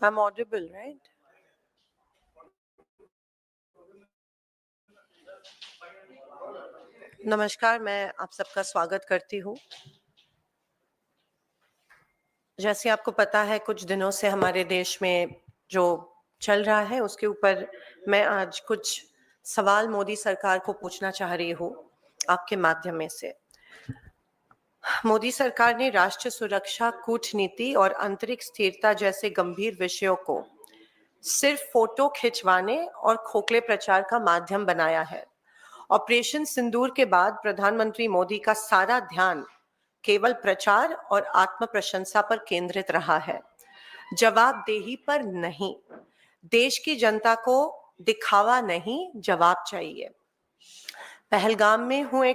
I'm audible, right? नमस्कार, मैं आप सबका स्वागत करती हूँ। जैसे आपको पता है, कुछ दिनों से हमारे देश में जो चल रहा है उसके ऊपर मैं आज कुछ सवाल मोदी सरकार को पूछना चाह रही हूँ आपके माध्यम से। मोदी सरकार ने राष्ट्रीय सुरक्षा, कूटनीति और आंतरिक स्थिरता जैसे गंभीर विषयों को सिर्फ फोटो खिंचवाने और खोखले प्रचार का माध्यम बनाया है। ऑपरेशन सिंदूर के बाद प्रधानमंत्री मोदी का सारा ध्यान केवल प्रचार और आत्म प्रशंसा पर केंद्रित रहा है, जवाबदेही पर नहीं। देश की जनता को दिखावा नहीं, जवाब चाहिए। पहलगाम में हुए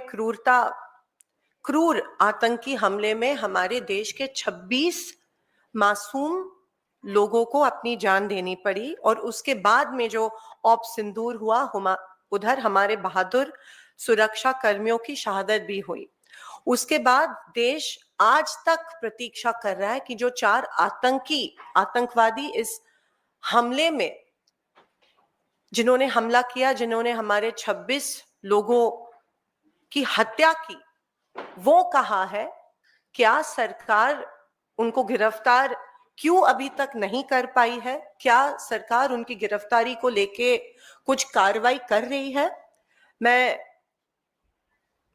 क्रूर आतंकी हमले में हमारे देश के 26 मासूम लोगों को अपनी जान देनी पड़ी और उसके बाद में जो ऑप सिंदूर हुआ, उधर हमारे बहादुर सुरक्षा कर्मियों की शहादत भी हुई। उसके बाद देश आज तक प्रतीक्षा कर रहा है कि जो 4 आतंकवादी इस हमले में जिन्होंने हमला किया, जिन्होंने हमारे 26 लोगों की हत्या की, वो कहाँ है? क्या सरकार उनको गिरफ्तार क्यों अभी तक नहीं कर पाई है? क्या सरकार उनकी गिरफ्तारी को लेके कुछ कार्रवाई कर रही है? मैं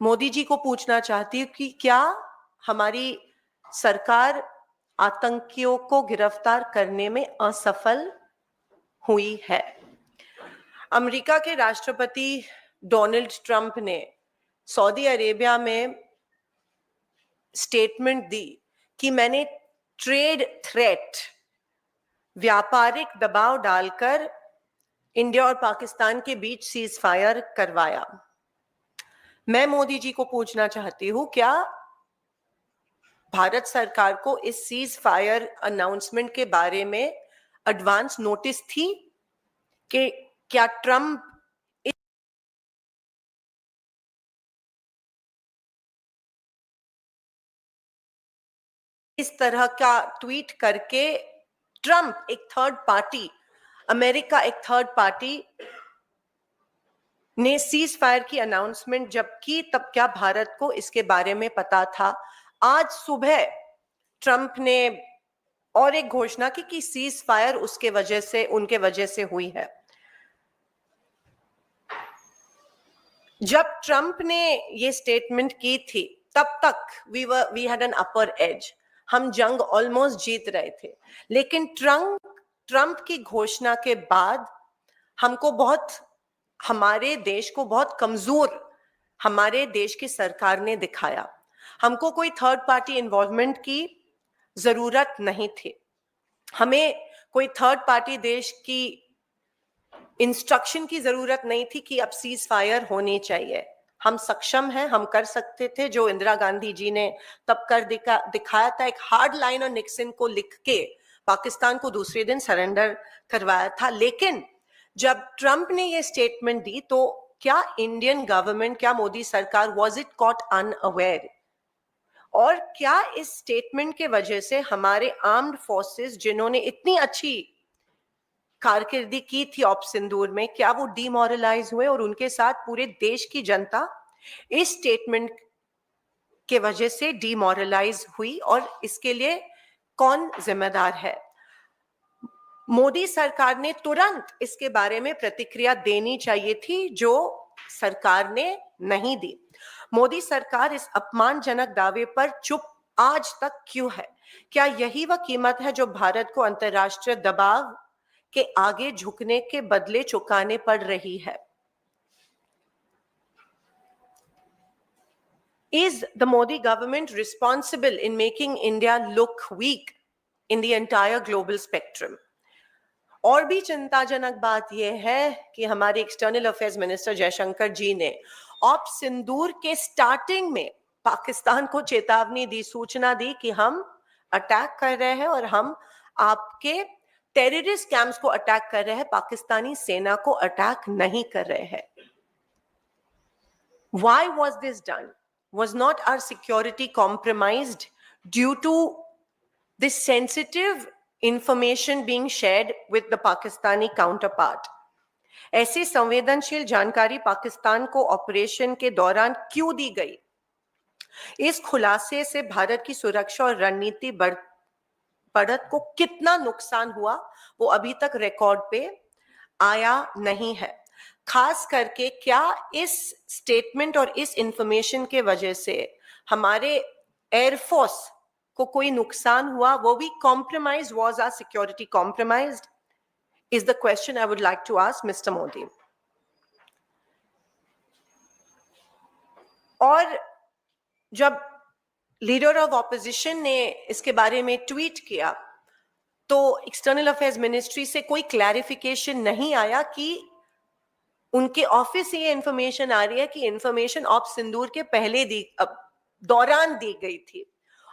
मोदी जी को पूछना चाहती हूँ कि क्या हमारी सरकार आतंकियों को गिरफ्तार करने में असफल हुई है? अमेरिका के राष्ट्रपति डोनाल्ड ट्रंप ने सऊदी अरेबिया में स्टेटमेंट दी कि मैंने ट्रेड थ्रेट, व्यापारिक दबाव डालकर इंडिया और पाकिस्तान के बीच सीज फायर करवाया। मैं मोदी जी को पूछना चाहती हूँ, क्या भारत सरकार को इस सीज फायर अनाउंसमेंट के बारे में एडवांस नोटिस थी कि क्या ट्रंप इस तरह का ट्वीट करके ट्रंप एक थर्ड पार्टी, अमेरिका एक थर्ड पार्टी ने सीज फायर की अनाउंसमेंट जब की, तब क्या भारत को इसके बारे में पता था? आज सुबह ट्रंप ने और एक घोषणा की कि सीज फायर उनके वजह से हुई है। जब ट्रंप ने ये स्टेटमेंट की थी, तब तक we had an upper edge, हम जंग ऑलमोस्ट जीत रहे थे। लेकिन ट्रंप की घोषणा के बाद हमारे देश को बहुत कमजोर हमारे देश की सरकार ने दिखाया। हमको कोई थर्ड पार्टी इन्वॉल्वमेंट की जरूरत नहीं थी। हमें कोई थर्ड पार्टी देश की इंस्ट्रक्शन की जरूरत नहीं थी कि अब सीज फायर होनी चाहिए। हम सक्षम हैं, हम कर सकते थे जो इंदिरा गांधी जी ने तब कर दिखाया था। एक हार्ड लाइन और निक्सन को लिख के पाकिस्तान को दूसरे दिन सरेंडर करवाया था। लेकिन जब ट्रंप ने ये स्टेटमेंट दी, तो क्या इंडियन गवर्नमेंट, क्या मोदी सरकार वॉज इट कॉट अनअवेयर? और क्या इस स्टेटमेंट के वजह से हमारे आर्म्ड फोर्सेस, जिन्होंने इतनी अच्छी कारकिर्दी की थी ऑप सिंदूर में, क्या वो डिमोरलाइज हुए और उनके साथ पूरे देश की जनता इस स्टेटमेंट के वजह से डिमोरलाइज हुई? और इसके लिए कौन जिम्मेदार है? मोदी सरकार ने तुरंत इसके बारे में प्रतिक्रिया देनी चाहिए थी, जो सरकार ने नहीं दी। मोदी सरकार इस अपमानजनक दावे पर चुप आज तक क्यों है? क्या यही वह कीमत है जो भारत को अंतर्राष्ट्रीय दबाव के आगे झुकने के बदले चुकाने पड़ रही है? Is the Modi government responsible in making India look weak in the entire global spectrum? और भी चिंताजनक बात यह है कि हमारे एक्सटर्नल अफेयर्स मिनिस्टर जयशंकर जी ने ऑप सिंदूर के स्टार्टिंग में पाकिस्तान को चेतावनी दी, सूचना दी कि हम अटैक कर रहे हैं और हम आपके टेररिस्ट कैंप्स को अटैक कर रहे हैं, पाकिस्तानी सेना को अटैक नहीं कर रहे हैं। Why was this done? Was not our security compromised due to this sensitive information being shared with the Pakistani counterpart. ऐसी संवेदनशील जानकारी पाकिस्तान को ऑपरेशन के दौरान क्यों दी गई? इस खुलासे से भारत की सुरक्षा और रणनीति बढ़त को कितना नुकसान हुआ वो अभी तक रिकॉर्ड पे आया नहीं है। खास करके क्या इस स्टेटमेंट और इस इंफॉर्मेशन के वजह से हमारे एयरफोर्स को कोई नुकसान हुआ? वो भी compromise, was our security compromised, is the question I would like to ask mister Modi. और जब लीडर ऑफ ऑपोजिशन ने इसके बारे में ट्वीट किया तो एक्सटर्नल अफेयर्स मिनिस्ट्री से कोई क्लैरिफिकेशन नहीं आया कि उनके ऑफिस से ये इंफॉर्मेशन आ रही है कि इंफॉर्मेशन ऑप सिंदूर के पहले दौरान दी गई थी,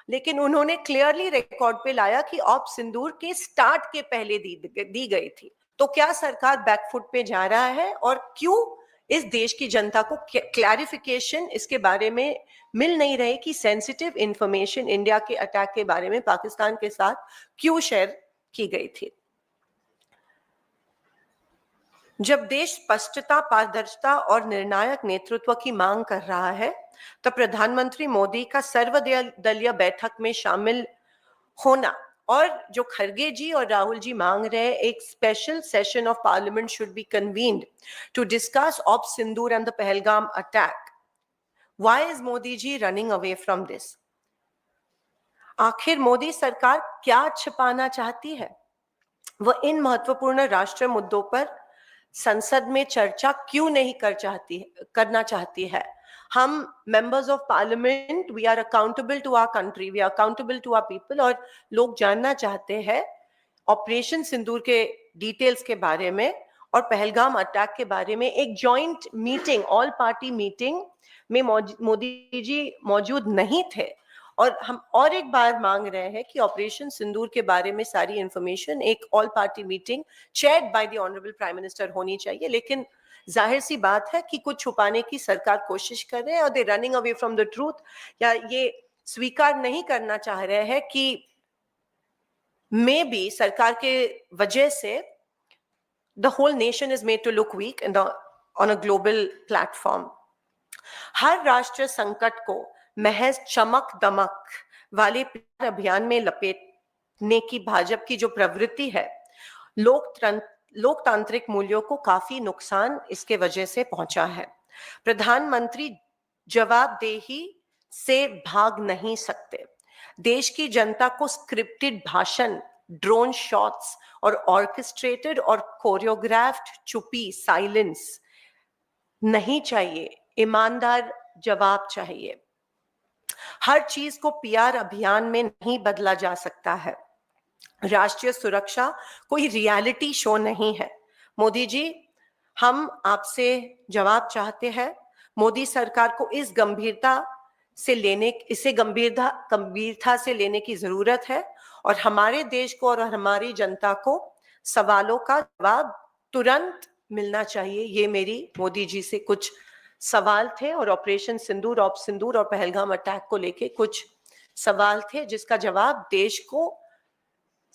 लेकिन उन्होंने क्लियरली रिकॉर्ड पे लाया कि ऑप सिंदूर के स्टार्ट के पहले दी गई थी। तो क्या सरकार बैकफुट पे जा रहा है और क्यों इस देश की जनता को क्लैरिफिकेशन इसके बारे में मिल नहीं रही कि सेंसिटिव इंफॉर्मेशन इंडिया के अटैक के बारे में पाकिस्तान के साथ क्यों शेयर की गई थी? जब देश स्पष्टता, पारदर्शिता और निर्णायक नेतृत्व की मांग कर रहा है तो प्रधानमंत्री मोदी का सर्वदलीय बैठक में शामिल होना और जो खरगे जी और राहुल जी मांग रहे हैं एक special session of parliament should be convened to discuss op Sindoor and the Pahalgam attack. Why is Modi ji running away from this? आखिर मोदी सरकार क्या छिपाना चाहती है? वह इन महत्वपूर्ण राष्ट्रीय मुद्दों पर संसद में चर्चा क्यों नहीं करना चाहती है? हम members of parliament, we are accountable to our country, we are accountable to our people, और लोग जानना चाहते हैं ऑपरेशन सिंदूर के डिटेल्स के बारे में और पहलगाम अटैक के बारे में। एक joint meeting, all party meeting में मोदी जी मौजूद नहीं थे और हम और एक बार मांग रहे हैं कि ऑपरेशन सिंदूर के बारे में सारी इंफॉर्मेशन एक all party meeting chaired by the honourable prime minister होनी चाहिए। लेकिन जाहिर सी बात है कि कुछ छुपाने की सरकार कोशिश कर रहे हैं और दे running away from the truth, या ये स्वीकार नहीं करना चाह रहे हैं कि मे बी सरकार के वजह से the whole nation is made to look weak on a global platform. हर राष्ट्रीय संकट को महज चमक दमक वाले अभियान में लपेटने की भाजपा की जो प्रवृत्ति है, लोकतांत्रिक मूल्यों को काफी नुकसान इसके वजह से पहुंचा है। प्रधानमंत्री जवाबदेही से भाग नहीं सकते। देश की जनता को स्क्रिप्टेड भाषण, ड्रोन शॉट्स और ऑर्केस्ट्रेटेड और कोरियोग्राफ्ड चुप्पी, साइलेंस नहीं चाहिए। ईमानदार जवाब चाहिए। हर चीज को पीआर अभियान में नहीं बदला जा सकता है। राष्ट्रीय सुरक्षा कोई रियलिटी शो नहीं है। मोदी जी, हम आपसे जवाब चाहते हैं। मोदी सरकार को इसे गंभीरता से लेने की जरूरत है और हमारे देश को और हमारी जनता को सवालों का जवाब तुरंत मिलना चाहिए। ये मेरी मोदी जी से कुछ सवाल थे और ऑपरेशन सिंदूर, ऑप सिंदूर और पहलगाम अटैक को लेके कुछ सवाल थे जिसका जवाब देश को,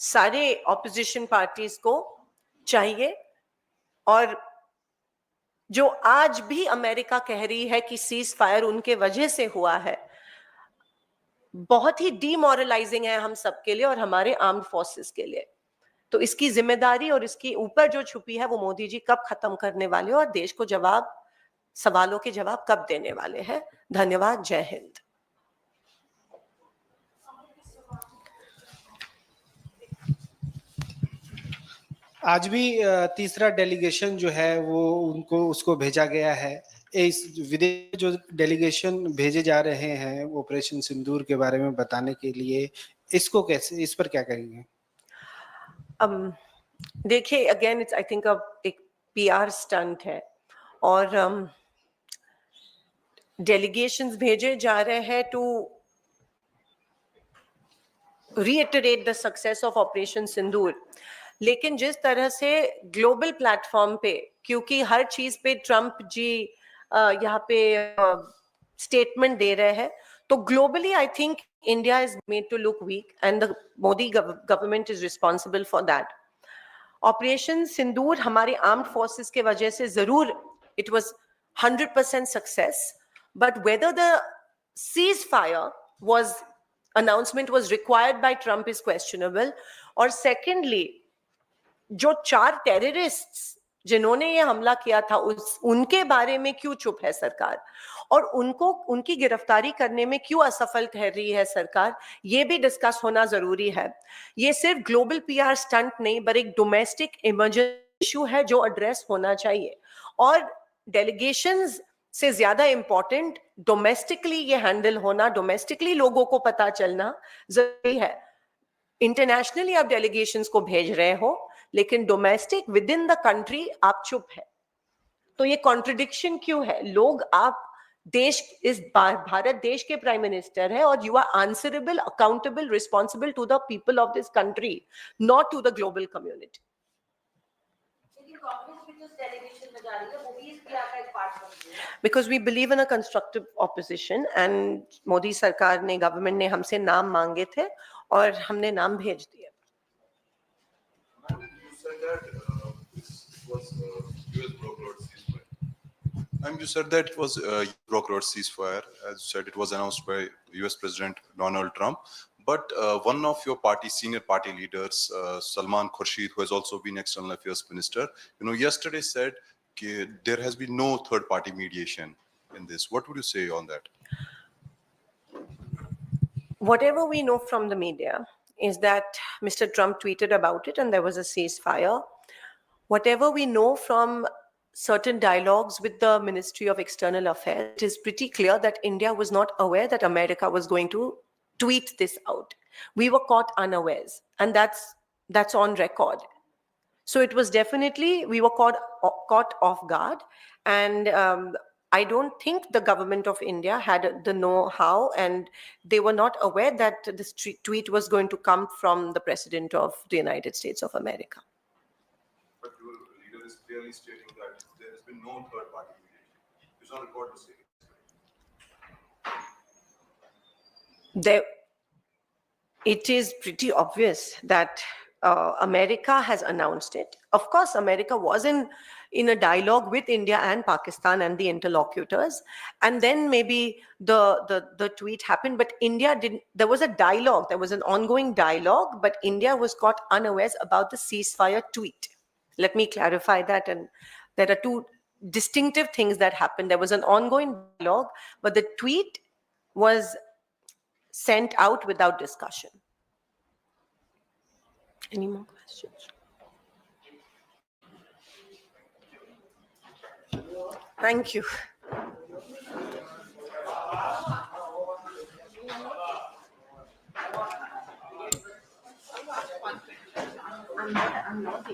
सारे ऑपोजिशन पार्टीज को चाहिए। और जो आज भी अमेरिका कह रही है कि सीज फायर उनके वजह से हुआ है, बहुत ही डीमोरलाइजिंग है हम सबके लिए और हमारे आर्म्ड फोर्सेस के लिए। तो इसकी जिम्मेदारी और इसकी ऊपर जो छुपी है वो मोदी जी कब खत्म करने वाले और देश को सवालों के जवाब कब देने वाले हैं? धन्यवाद। जय हिंद। आज भी तीसरा डेलीगेशन जो है वो उसको भेजा गया है। इस विदेश जो डेलीगेशन भेजे जा रहे हैं ऑपरेशन सिंदूर के बारे में बताने के लिए, इसको कैसे, इस पर क्या कहेंगे? देखिए, अगेन इट्स आई थिंक एक पीआर स्टंट है और डेलीगेशंस भेजे जा रहे हैं to reiterate the success of Operation Sindoor. लेकिन जिस तरह से ग्लोबल प्लेटफॉर्म पे, क्योंकि हर चीज पे ट्रंप जी यहाँ पे स्टेटमेंट दे रहे हैं, तो globally I think India is made to look weak, and the Modi government is responsible for that. Operation Sindoor हमारे armed forces के वजह से जरूर it was 100% success, but whether the ceasefire announcement was required by Trump is questionable. और secondly, जो 4 terrorists जिन्होंने ये हमला किया था उनके बारे में क्यों चुप है सरकार, और उनकी गिरफ्तारी करने में क्यों असफल ठहर रही है सरकार, ये भी डिस्कस होना जरूरी है. ये सिर्फ ग्लोबल पीआर स्टंट नहीं, पर एक डोमेस्टिक इमरजेंसी इशू है जो एड्रेस होना चाहिए. और डेलीगेशंस से ज्यादा इंपॉर्टेंट डोमेस्टिकली ये हैंडल होना, डोमेस्टिकली लोगों को पता चलना जरूरी है. इंटरनेशनली आप डेलीगेशंस को भेज रहे हो, लेकिन domestic with in the country आप चुप है. तो ये कॉन्ट्रडिक्शन क्यों है? लोग, आप देश, इस भारत देश के प्राइम मिनिस्टर है, और you are answerable, accountable, responsible to the people of this country, not to the global community. Because we believe in a constructive opposition, and Modi सरकार ने, गवर्नमेंट ने हमसे नाम मांगे थे और हमने नाम भेज दिए. You said that it was brokered ceasefire. As you said, it was announced by U.S. President Donald Trump. But one of your senior party leaders, Salman Khurshid, who has also been External Affairs Minister, yesterday said there has been no third-party mediation in this. What would you say on that? Whatever we know from the media is that Mr. Trump tweeted about it and there was a ceasefire. Whatever we know from certain dialogues with the Ministry of External Affairs, it is pretty clear that India was not aware that America was going to tweet this out. We were caught unawares, and that's on record. So it was definitely, we were caught off guard, and I don't think the government of India had the know-how, and they were not aware that this tweet was going to come from the President of the United States of America. But your leader is clearly stating that there has been no third-party mediation. It's on record to say it is pretty obvious that America has announced it. Of course, America was in a dialogue with India and Pakistan and the interlocutors, and then maybe the tweet happened, but India didn't. There was a dialogue, there was an ongoing dialogue, but India was caught unawares about the ceasefire tweet. Let me clarify that, and there are two distinctive things that happened. There was an ongoing dialogue, but the tweet was sent out without discussion. Any more questions? Thank you. I'm not